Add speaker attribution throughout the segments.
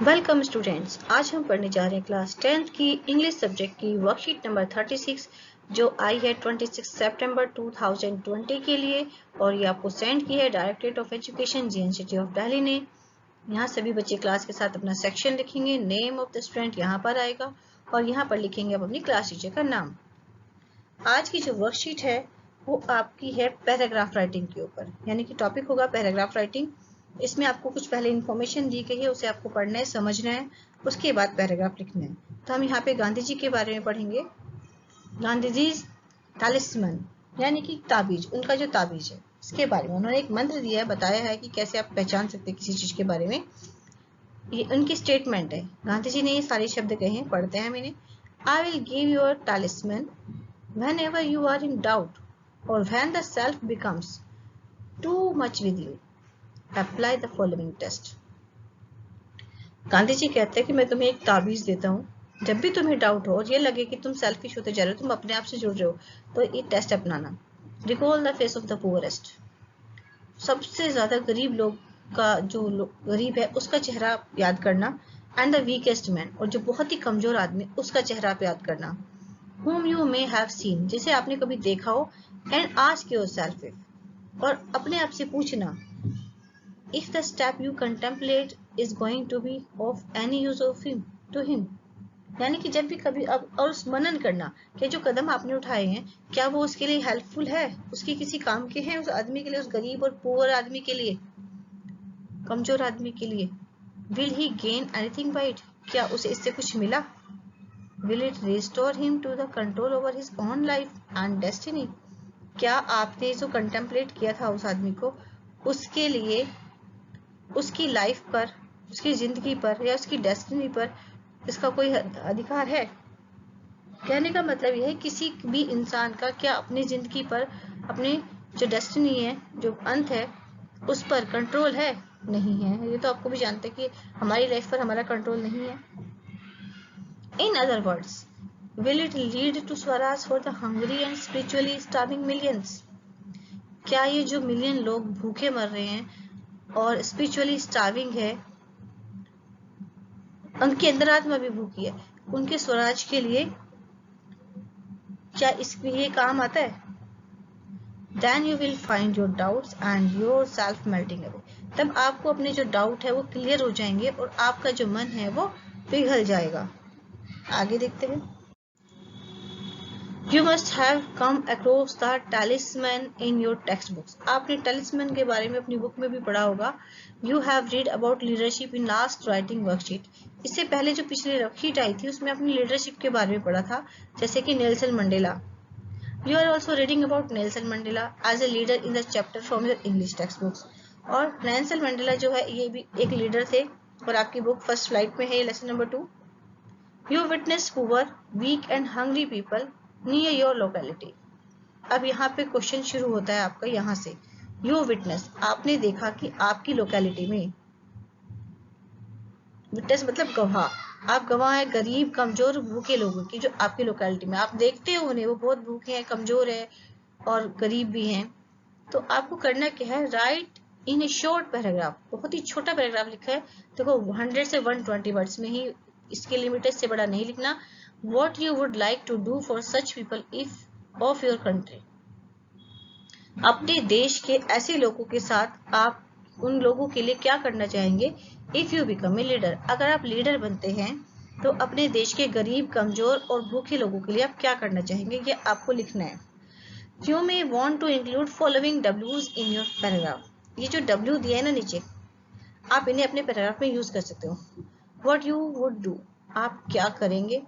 Speaker 1: Welcome students, आज हम पढ़ने जा रहे हैं क्लास 10th की इंग्लिश सब्जेक्ट की वर्कशीट नंबर 36 जो आई है 26 सितंबर 2020 के लिए और ये आपको सेंड की है directorate of education GNCT of Delhi ने। यहाँ सभी बच्चे क्लास के साथ अपना सेक्शन लिखेंगे, नेम ऑफ द स्टूडेंट यहाँ पर आएगा और यहाँ पर लिखेंगे आप अपनी क्लास टीचर का नाम। आज की जो वर्कशीट है वो आपकी है पैराग्राफ राइटिंग के ऊपर, यानी कि टॉपिक होगा पैराग्राफ राइटिंग। इसमें आपको कुछ पहले इन्फॉर्मेशन दी गई है, उसे आपको पढ़ना है, समझना है, उसके बाद पैराग्राफ लिखना है। तो हम यहाँ पे गांधी जी के बारे में पढ़ेंगे। गांधी जी टालिस्मन यानी कि ताबीज, उनका जो ताबीज है इसके बारे में उन्होंने एक मंत्र दिया है, बताया है कि कैसे आप पहचान सकते हैं किसी चीज के बारे में। ये उनकी स्टेटमेंट है। गांधी जी ने ये सारे शब्द कहे हैं, पढ़ते हैं हम इन्हें। I will give your talisman whenever you are in doubt or when the self becomes too much with you, apply the following test. Gandhi ji कहते हैं कि मैं तुम्हें एक ताबीज देता हूँ, जब भी तुम्हें डाउट हो और ये लगे कि तुम सेल्फिश होते जा रहे हो, तुम अपने आप से जुड़ रहे हो, तो ये टेस्ट अपनाना। Recall the face of the poorest, सबसे ज्यादा गरीब लोग का जो गरीब है उसका चेहरा याद करना। एंड द वीकेस्ट मैन, और जो बहुत ही कमजोर आदमी उसका चेहरा याद करना। whom you may have seen, जिसे आपने कभी देखा हो। and ask yourself if, और अपने आप से पूछना if the step you contemplate is going to be of any use of him to him, यानी कि जब भी कभी अब और मनन करना कि जो कदम आपने उठाए हैं क्या वो उसके लिए हेल्पफुल है, उसके किसी काम के हैं, उस आदमी के लिए, उस गरीब और पुअर आदमी के लिए, कमजोर आदमी के लिए। will he gain anything by it, क्या उसे इससे कुछ मिला। Will it restore him to the control over his own life and destiny, क्या आपने जो कंटेम्पलेट किया था उस आदमी को, उसके लिए उसकी लाइफ पर, उसकी जिंदगी पर या उसकी डेस्टिनी पर इसका कोई अधिकार है। कहने का मतलब यह है किसी भी इंसान का क्या अपनी जिंदगी पर, अपनी जो डेस्टिनी है, जो अंत है, उस पर कंट्रोल है, नहीं है। ये तो आपको भी जानते हैं कि हमारी लाइफ पर हमारा कंट्रोल नहीं है। In other words, will it lead to Swaraj for the hungry and spiritually starving millions? क्या ये जो मिलियन लोग भूखे मर रहे हैं और स्पिरिचुअली स्टार्विंग है, उनकी अंदर आत्मा भी भूखी है, उनके स्वराज के लिए क्या इसमें ये काम आता है। Then you will find your doubts and yourself melting away. तब आपको अपने जो डाउट है वो क्लियर हो जाएंगे और आपका जो मन है वो पिघल जाएगा। आगे देखते हैं। You must have come across the talisman in your textbooks. आपने talisman के बारे में अपनी बुक में भी पढ़ा होगा। You have read about leadership in last writing worksheet. इससे पहले जो पिछली वर्कशीट आई थी उसमें अपनी लीडरशिप के बारे में पढ़ा था, जैसे कि Nelson Mandela. You are also reading about Nelson Mandela as a leader in the chapter from your English textbooks. और नेल्सन मंडेला जो है ये भी एक लीडर थे और आपकी बुक फर्स्ट फ्लाइट में है, lesson number 2। You witness poor, weak and hungry people near your locality. अब यहाँ पे क्वेश्चन शुरू होता है आपका यहाँ से। You witness, आपने देखा कि आपकी लोकेलिटी में, विटनेस मतलब गवाह, आप गवाह है गरीब, कमजोर, भूखे लोगों की, जो आपकी लोकेलिटी में आप देखते हो उन्हें, वो बहुत भूखे हैं, कमजोर है और गरीब भी हैं। तो आपको करना क्या है, राइट इन ए शॉर्ट पैराग्राफ, बहुत ही छोटा पैराग्राफ लिखा है, देखो 100 से 120 वर्ड्स में ही, इसके लिमिटेड से बड़ा नहीं लिखना। What you would like to do for such people if of your country, अपने देश के ऐसे लोगों के साथ आप उन लोगों के लिए क्या करना चाहेंगे। If you become a leader, अगर आप लीडर बनते हैं तो अपने देश के गरीब, कमजोर और भूखे लोगों के लिए आप क्या करना चाहेंगे, ये आपको लिखना है। You may want to include following W's in your paragraph. ये जो W दिया है ना नीचे, आप इन्हें अपने पैराग्राफ में यूज कर सकते हो। What you would do, आप क्या करेंगे।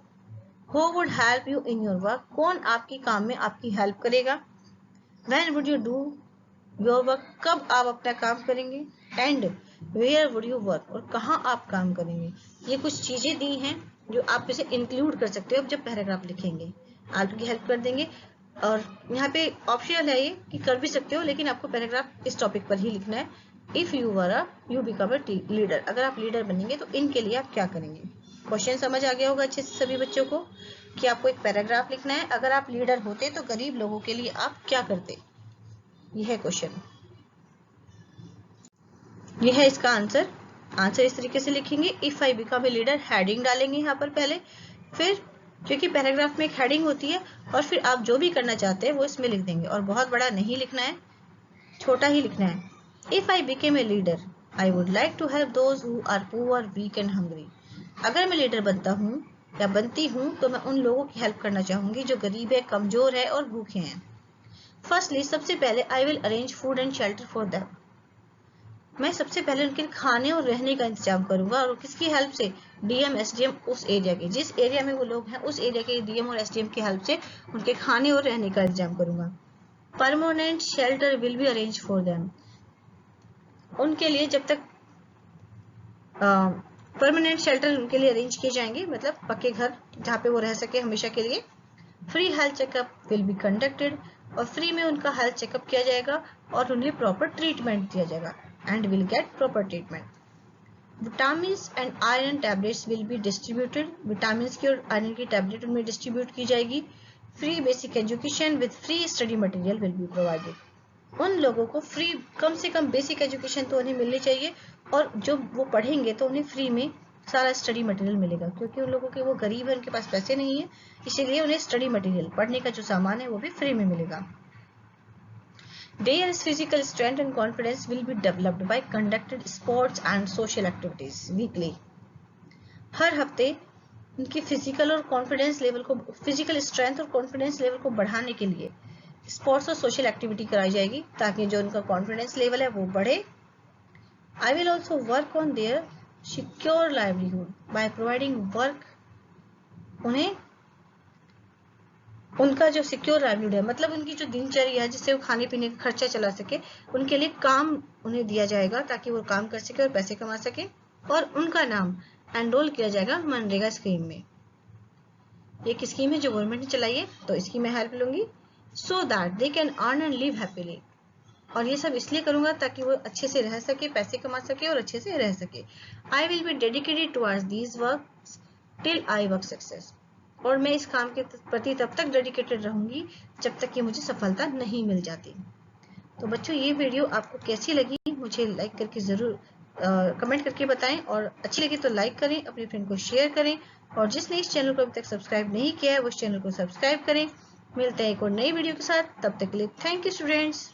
Speaker 1: Who would help you in your work, कौन आपके काम में आपकी हेल्प करेगा। When would you do your work, कब आप अपना काम करेंगे। And where would you work, और कहाँ आप काम करेंगे। ये कुछ चीजें दी हैं जो आप इसे इंक्लूड कर सकते हो जब पैराग्राफ लिखेंगे, आपकी हेल्प कर देंगे। और यहाँ पे ऑप्शनल है ये कि कर भी सकते हो, लेकिन आपको पैराग्राफ इस टॉपिक पर ही लिखना है। If you become a leader, अगर आप लीडर बनेंगे तो इनके लिए आप क्या करेंगे। क्वेश्चन समझ आ गया होगा अच्छे से सभी बच्चों को कि आपको एक पैराग्राफ लिखना है, अगर आप लीडर होते तो गरीब लोगों के लिए आप क्या करते। यह है क्वेश्चन, यह है इसका आंसर। आंसर इस तरीके से लिखेंगे, if I become a leader, heading डालेंगे यहाँ पर पहले, फिर क्योंकि पैराग्राफ में एक हेडिंग होती है, और फिर आप जो भी करना चाहते हैं वो इसमें लिख देंगे, और बहुत बड़ा नहीं लिखना है, छोटा ही लिखना है। If I became a leader I would like to help those who are poor, weak and hungry. अगर मैं लीडर बनता हूँ या बनती हूँ तो मैं उन लोगों की हेल्प करना चाहूंगी जो गरीब है, कमजोर है और भूखे हैं। फर्स्टली, सबसे पहले I will arrange food and shelter for them. मैं सबसे पहले उनके खाने और रहने का इंतजाम करूंगा, और किसकी हेल्प से? डीएम एसडीएम, उस एरिया के, जिस एरिया में वो लोग हैं उस एरिया के डीएम और एसडीएम की हेल्प से उनके खाने और रहने का इंतजाम करूंगा। Permanent shelter will be arrange for them. उनके लिए जब तक परमानेंट शेल्टर उनके लिए अरेंज किए जाएंगे, मतलब पक्के घर जहाँ पे वो रह सके हमेशा के लिए। Free health checkup will be conducted, और फ्री में उनका हेल्थ चेकअप किया जाएगा और उन्हें प्रॉपर ट्रीटमेंट दिया जाएगा, and will get proper treatment. Vitamins and iron tablets will be distributed. Vitamins की और आयरन की टैबलेट उनमें डिस्ट्रीब्यूट की जाएगी। Free basic education with free study material will be provided. उन लोगों को फ्री, कम से कम बेसिक एजुकेशन तो उन्हें मिलनी चाहिए, और जो वो पढ़ेंगे तो उन्हें फ्री में सारा स्टडी मटेरियल मिलेगा, क्योंकि उन लोगों के वो गरीब है, उनके पास पैसे नहीं है, इसीलिए उन्हें स्टडी मटेरियल, पढ़ने का जो सामान है वो भी फ्री में मिलेगा। Their physical strength and confidence will be developed by conducted sports and social activities weekly. हर हफ्ते उनकी फिजिकल और कॉन्फिडेंस लेवल को, फिजिकल स्ट्रेंथ और कॉन्फिडेंस लेवल को बढ़ाने के लिए स्पोर्ट्स और सोशल एक्टिविटी कराई जाएगी, ताकि जो उनका कॉन्फिडेंस लेवल है वो बढ़े। I will also work on their secure livelihood by providing work. उन्हें उनका जो सिक्योर लाइवलीहुड है, मतलब उनकी जो दिनचर्या है जिससे वो खाने पीने का खर्चा चला सके, उनके लिए काम उन्हें दिया जाएगा ताकि वो काम कर सके और पैसे कमा सके, और उनका नाम एनरोल किया जाएगा मनरेगा स्कीम में। ये एक स्कीम है जो गवर्नमेंट ने चलाई है, तो इसकी मैं हेल्प लूंगी, so that they can earn and live happily. और ये सब इसलिए करूंगा ताकि वो अच्छे से रह सके, पैसे कमा सके और अच्छे से रह सके। I will be dedicated towards these works till I work success. और मैं इस काम के प्रति तब तक डेडिकेटेड रहूंगी जब तक कि मुझे सफलता नहीं मिल जाती। तो बच्चों, ये वीडियो आपको कैसी लगी मुझे लाइक करके जरूर कमेंट करके बताएं, और अच्छी लगी तो लाइक करें, अपने फ्रेंड को शेयर करें, और जिसने इस चैनल को अभी तक सब्सक्राइब नहीं किया है वो इस चैनल को सब्सक्राइब करें। मिलते हैं एक और नई वीडियो के साथ, तब तक के लिए थैंक यू स्टूडेंट्स।